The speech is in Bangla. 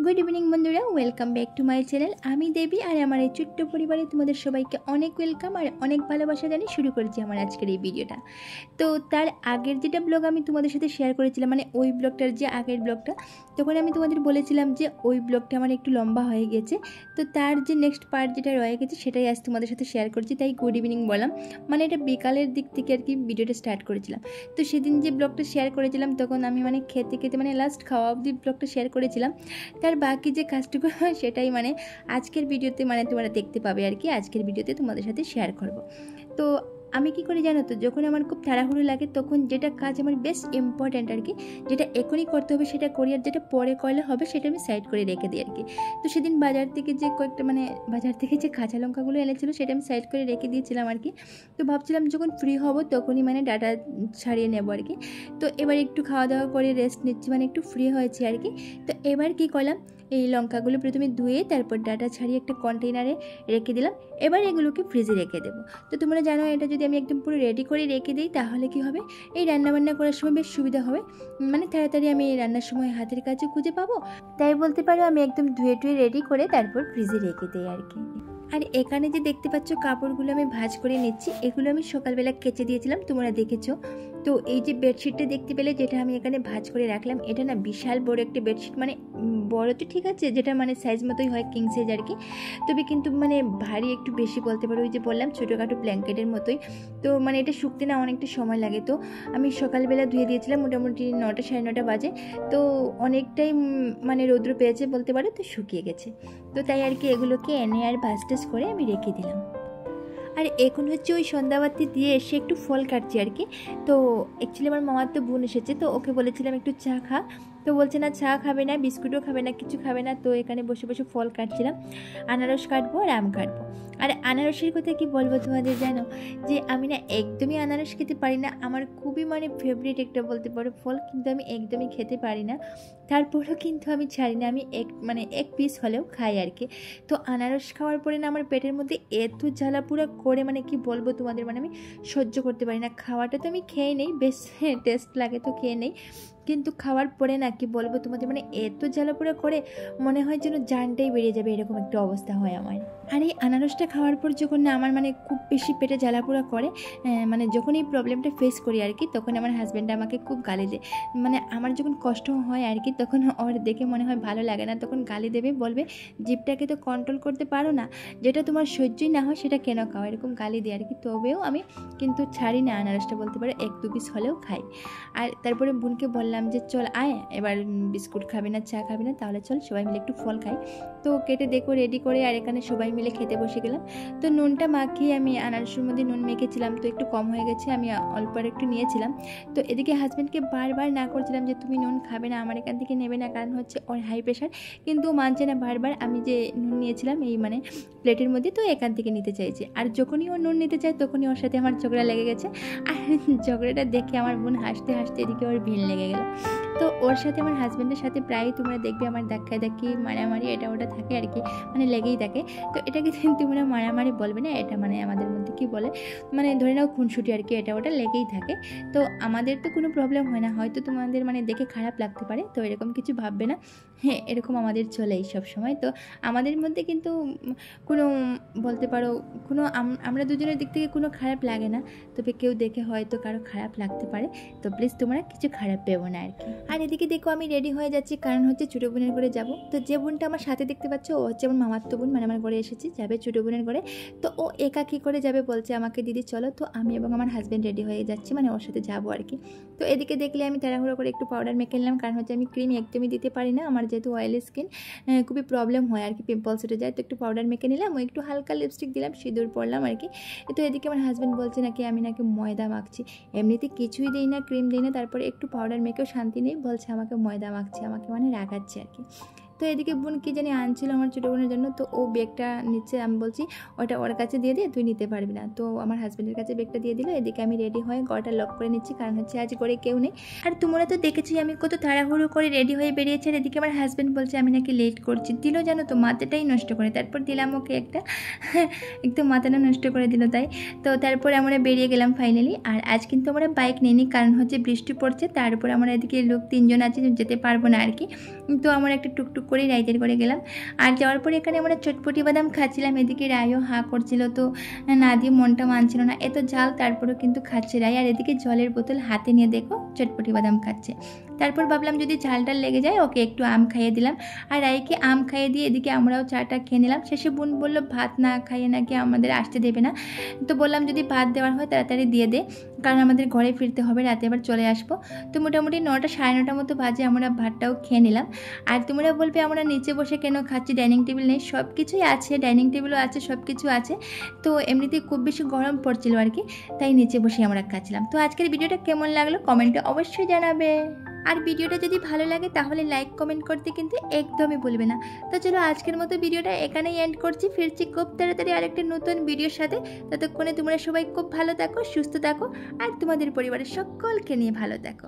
गुड इवनिंग बंधुरा welcome back to my channel आमी देवी और आमार এই ছোট্ট পরিবারে তোমাদের সবাইকে অনেক ওয়েলকাম আর অনেক ভালোবাসা জানিয়ে শুরু করেছি আমার আজকের এই ভিডিওটা। তো তার আগের যেটা ব্লগ আমি তোমাদের সাথে শেয়ার করেছিলাম, মানে ওই ব্লগটার যে আগের ব্লগটা, তখন আমি তোমাদের বলেছিলাম যে ওই ব্লগটা আমার একটু লম্বা হয়ে গেছে। তো তার যে নেক্সট পার্ট যেটা রয়ে গেছে সেটাই আজ তোমাদের সাথে শেয়ার করছি, তাই গুড ইভিনিং বললাম। মানে এটা বিকালের দিক থেকে আর কি ভিডিওটা স্টার্ট করেছিলাম। তো সেদিন যে ব্লগটা শেয়ার করেছিলাম তখন আমি মানে খেতে খেতে মানে লাস্ট খাওয়া অবধি ব্লগটা শেয়ার করেছিলাম। তার বাকি যে কাজটুকু সেটাই মানে আজকের ভিডিওতে মানে তোমরা দেখতে পাবে আর কি, আজকের ভিডিওতে তোমাদের সাথে শেয়ার করব। তো আমি কি করে জানো তো, যখন আমার খুব তাড়াহুড়ো লাগে তখন যেটা কাজ আমার বেশ ইম্পর্ট্যান্ট আর কি, যেটা এখনই করতে হবে সেটা করি, আর যেটা পরে করলে হবে সেটা আমি সাইড করে রেখে দিই আর কি। তো সেদিন বাজার থেকে যে কয়েকটা মানে বাজার থেকে যে কাঁচা লঙ্কাগুলো এনেছিল সেটা আমি সাইড করে রেখে দিয়েছিলাম আর কি। তো ভাবছিলাম যখন ফ্রি হব তখনই মানে ডাটা ছাড়িয়ে নেবো আর কি। তো এবার একটু খাওয়া দাওয়া করে রেস্ট নিচ্ছি, মানে একটু ফ্রি হয়েছি আর কি। তো এবার কি করলাম, এই লঙ্কাগুলো প্রথমে ধুয়ে তারপর ডাটা ছাড়িয়ে একটা কন্টেইনারে রেখে দিলাম। এবার এগুলোকে ফ্রিজে রেখে দেবো। তো তোমরা জানো এটা যদি আমি একদম পুরো রেডি করে রেখে দিই তাহলে কি হবে, এই রান্নাবান্না করার সময় বেশ সুবিধা হবে, মানে তাড়াতাড়ি আমি এই রান্নার সময় হাতের কাছে খুঁজে পাবো। তাই বলতে পারো আমি একদম ধুয়ে টুয়ে রেডি করে তারপর ফ্রিজে রেখে দিই আর কি। আর এখানে যে দেখতে পাচ্ছ কাপড়গুলো আমি ভাঁজ করে নিচ্ছি, এগুলো আমি সকালবেলা কেচে দিয়েছিলাম, তোমরা দেখেছো। তো এই যে বেডশিটটা দেখতে পেলে যেটা আমি এখানে ভাঁজ করে রাখলাম, এটা না বিশাল বড় একটা বেডশিট, মানে বড় তো ঠিক আছে, যেটা মানে সাইজ মতোই হয়, কিং সাইজ আর কি, তবে কিন্তু মানে ভারী একটু বেশি বলতে পারো, ওই যে বললাম ছোটোখাটো ব্ল্যাঙ্কেটের মতোই। তো মানে এটা শুকতে না অনেকটা সময় লাগে। তো আমি সকালবেলা ধুয়ে দিয়েছিলাম মোটামুটি 9টা 9:30 বাজে। তো অনেকটাই মানে রৌদ্র পেয়েছে বলতে পারো, তো শুকিয়ে গেছে। তো তাই আর কি এগুলোকে এনে আর ভাঁজ টাজ করে আমি রেখে দিলাম। আর এখন হচ্ছে ওই সন্ধ্যাবাতি দিয়ে এসে একটু ফল কাটছি আর কি। তো অ্যাকচুয়ালি আমার মামার তো বোন এসেছে, তো ওকে বলেছিলাম একটু চা খা, তো বলছে না চা খাবে না, বিস্কুটও খাবে না, কিছু খাবে না। তো এখানে বসে বসে ফল কাটছিলাম, আনারস কাটবো আর আম কাটবো। আর আনারসের কথা কি বলবো তোমাদের, জানো যে আমি না একদমই আনারস খেতে পারি না, আমার খুবই মানে ফেভারিট একটা বলতে পারো ফল, কিন্তু আমি একদমই খেতে পারি না। তারপরেও কিন্তু আমি ছাড়ি না, আমি এক পিস হলেও খাই আর কি। তো আনারস খাওয়ার পরে না আমার পেটের মধ্যে এত জ্বালাপুরা করে, মানে কি বলবো তোমাদের, মানে আমি সহ্য করতে পারি না। খাওয়াটা তো আমি খেয়ে নেই, বেশ টেস্ট লাগে তো খেয়ে নেই, কিন্তু খাওয়ার পরে না কি বলবো তোমাদের, মানে এত জ্বালাপোড়া করে মনে হয় যেন জানটাই বেরিয়ে যাবে, এরকম একটা অবস্থা হয় আমার। আর এই আনারসটা খাওয়ার পর যখন না আমার মানে খুব বেশি পেটে জ্বালাপোড়া করে, মানে যখন এই প্রবলেমটা ফেস করি আর কি, তখন আমার হাজব্যান্ড আমাকে খুব গালি দেয়। মানে আমার যখন কষ্ট হয় আর কি, তখন ওর দেখে মনে হয় ভালো লাগে না, তখন গালি দেবে, বলবে জিভটাকে তো কন্ট্রোল করতে পারো না, যেটা তোমার সহ্যই না হয় সেটা কেন খাও, এরকম গালি দেয় আর কি। তবেও আমি কিন্তু ছাড়ি না আনারসটা, বলতে পারো 1-2 পিস হলেও খাই। আর তারপরে বোনকে বললাম যে চল আয়, এবার বিস্কুট খাবি না, চা খাবি না, তাহলে চল সবাই মিলে একটু ফল খাই। তো কেটে দেখো রেডি করে আর এখানে সবাই মিলে খেতে বসে গেলাম। তো নুনটা মাখিয়ে আমি আনারসের মধ্যে নুন মেখেছিলাম, তো একটু কম হয়ে গেছে, আমি অল্প আর একটু নিয়েছিলাম। তো এদিকে হাজব্যান্ডকে বারবার না করছিলাম যে তুমি নুন খাবে না, আমার এখান থেকে নেবে না, কারণ হচ্ছে ওর হাই প্রেশার, কিন্তু মানছে না বারবার। আমি যে নুন নিয়েছিলাম এই মানে প্লেটের মধ্যে, তো এখান থেকে নিতে চাইছে, আর যখনই ও নুন নিতে চায় তখনই ওর সাথে আমার ঝগড়া লেগে গেছে। আর ঝগড়াটা দেখে আমার বোন হাসতে হাসতে এদিকে ওর ভিড় লেগে গেল। তো ওর সাথে আমার হাজব্যান্ডের সাথে প্রায়ই তোমরা দেখবে আমার ধাক্কি মারামারি এটা ওটা থাকে আর কি, মানে লেগেই থাকে। তো এটাকে তোমরা মারামারি বলবে না, এটা মানে আমাদের মধ্যে কি বলে, মানে ধরে নাও খুনসুটি আর কি, এটা ওটা লেগেই থাকে। তো আমাদের তো কোনো প্রবলেম হয় না, হয়তো তোমাদের মানে দেখে খারাপ লাগতে পারে, তো এরকম কিছু ভাববে না, হ্যাঁ এরকম আমাদের চলেই সব সময়। তো আমাদের মধ্যে কিন্তু কোনো বলতে পারো কোনো আমরা দুজনের দিক থেকে কোনো খারাপ লাগে না, তবে কেউ দেখে হয়তো কারো খারাপ লাগতে পারে, তো প্লিজ তোমরা কিছু খারাপ পেবো না আর কি। আর এদিকে দেখো আমি রেডি হয়ে যাচ্ছি, কারণ হচ্ছে ছোটো বোনের ঘরে যাব। তো যে বোনটা আমার সাথে দেখতে পাচ্ছ ও হচ্ছে আমার মামাতো বোন, মানে আমার ঘরে এসেছি, যাবে ছোটো বোনের ঘরে। তো ও একা কী করে যাবে বলছে আমাকে দিদি চলো, তো আমি এবং আমার হাজব্যান্ড রেডি হয়ে যাচ্ছি, মানে ওর সাথে যাবো আর কি। তো এদিকে দেখলে আমি তাড়াহুড়ো করে একটু পাউডার মেখে নিলাম, কারণ হচ্ছে আমি ক্রিম একদমই দিতে পারি না, আমার যেহেতু অয়েলি স্কিন, খুবই প্রবলেম হয় আর কি, পিম্পলস উঠে যায়। তো একটু পাউডার মেখে নিলাম, ও একটু হালকা লিপস্টিক দিলাম, সিঁদুর পরলাম আর কি। তো এদিকে আমার হাজব্যান্ড বলছে নাকি আমি নাকি ময়দা মাখছি, এমনিতে কিছুই দিই না, ক্রিম দিই না, তারপরে একটু পাউডার মেখেও শান্তি নেই, বলছে আমাকে ময়দা মাখছে, আমাকে মানে রাগাচ্ছে আর কি। তো এদিকে বোন কী জানি আনছিল আমার ছোটো বোনের জন্য, তো ও ব্যাগটা নিচ্ছে, আমি বলছি ওটা ওর কাছে দিয়ে দিয়ে তুই নিতে পারবি না, তো আমার হাজব্যান্ডের কাছে ব্যাগটা দিয়ে দিল। এদিকে আমি রেডি হয়ে ঘরটা লক করে নিচ্ছি, কারণ হচ্ছে আজ ঘরে কেউ নেই। আর তোমরা তো দেখেছি আমি কত তাড়াহুড়ো করে রেডি হয়ে বেরিয়েছি, আর এদিকে আমার হাজব্যান্ড বলছে আমি নাকি লেট করছি, দিল জানো তো মাথাটাই নষ্ট করে, তারপর দিলাম ওকে একটা একদম মাথাটা নষ্ট করে দিল তাই। তো তারপরে আমরা বেরিয়ে গেলাম ফাইনালি। আর আজ কিন্তু আমরা বাইক নিইনি, কারণ হচ্ছে বৃষ্টি পড়ছে, তারপর আমরা এদিকে লোক 3জন আছে, যেতে পারবো না আর কি। তো আমরা একটা টুকটুক করে রাইতের করে গেলাম। আর যাওয়ার পরে এখানে আমরা চটপটি বাদাম খাচ্ছিলাম, এদিকে রায়ও হাঁ করছিল, তো না দিয়ে মনটা মানছিল না, এত ঝাল তারপরেও কিন্তু খাচ্ছে রায়। আর এদিকে জলের বোতল হাতে নিয়ে দেখো চটপটি বাদাম খাচ্ছে। তারপর ভাবলাম যদি ঝালটা লেগে যায় ওকে একটু আম খাইয়ে দিলাম, আর রায়কে আম খাইয়ে দিয়ে এদিকে আমরাও চাটা খেয়ে নিলাম। শেষে বোন বললো ভাত না খাইয়ে নাকি আমাদের আসতে দেবে না, তো বললাম যদি ভাত দেওয়ার হয় তাড়াতাড়ি দিয়ে দে, কারণ আমাদের ঘরে ফিরতে হবে, রাতে আবার চলে আসবো। তো মোটামুটি 9টা সাড়ে 9টার মতো বাজে আমরা ভাতটাও খেয়ে নিলাম। আর তোমরা বলবে আমরা নিচে বসে কেন খাচ্ছি, ডাইনিং টেবিল নেই? সব কিছুই আছে, ডাইনিং টেবিলও আছে, সব কিছু আছে, তো এমনিতেই খুব বেশি গরম পড়ছিল আর কি, তাই নিচে বসে আমরা খাচ্ছিলাম। তো আজকের ভিডিওটা কেমন লাগলো কমেন্টে অবশ্যই জানাবে, আর ভিডিওটা যদি ভালো লাগে তাহলে লাইক কমেন্ট করতে কিন্তু একদমই ভুলবে না। তো চলো আজকের মতো ভিডিওটা এখানেই এন্ড করছি, ফিরছি খুব তাড়াতাড়ি আরেকটা নতুন ভিডিওর সাথে। ততক্ষণে তোমরা সবাই খুব ভালো থাকো, সুস্থ থাকো, আর তোমাদের পরিবারের সকলকে নিয়ে ভালো থাকো।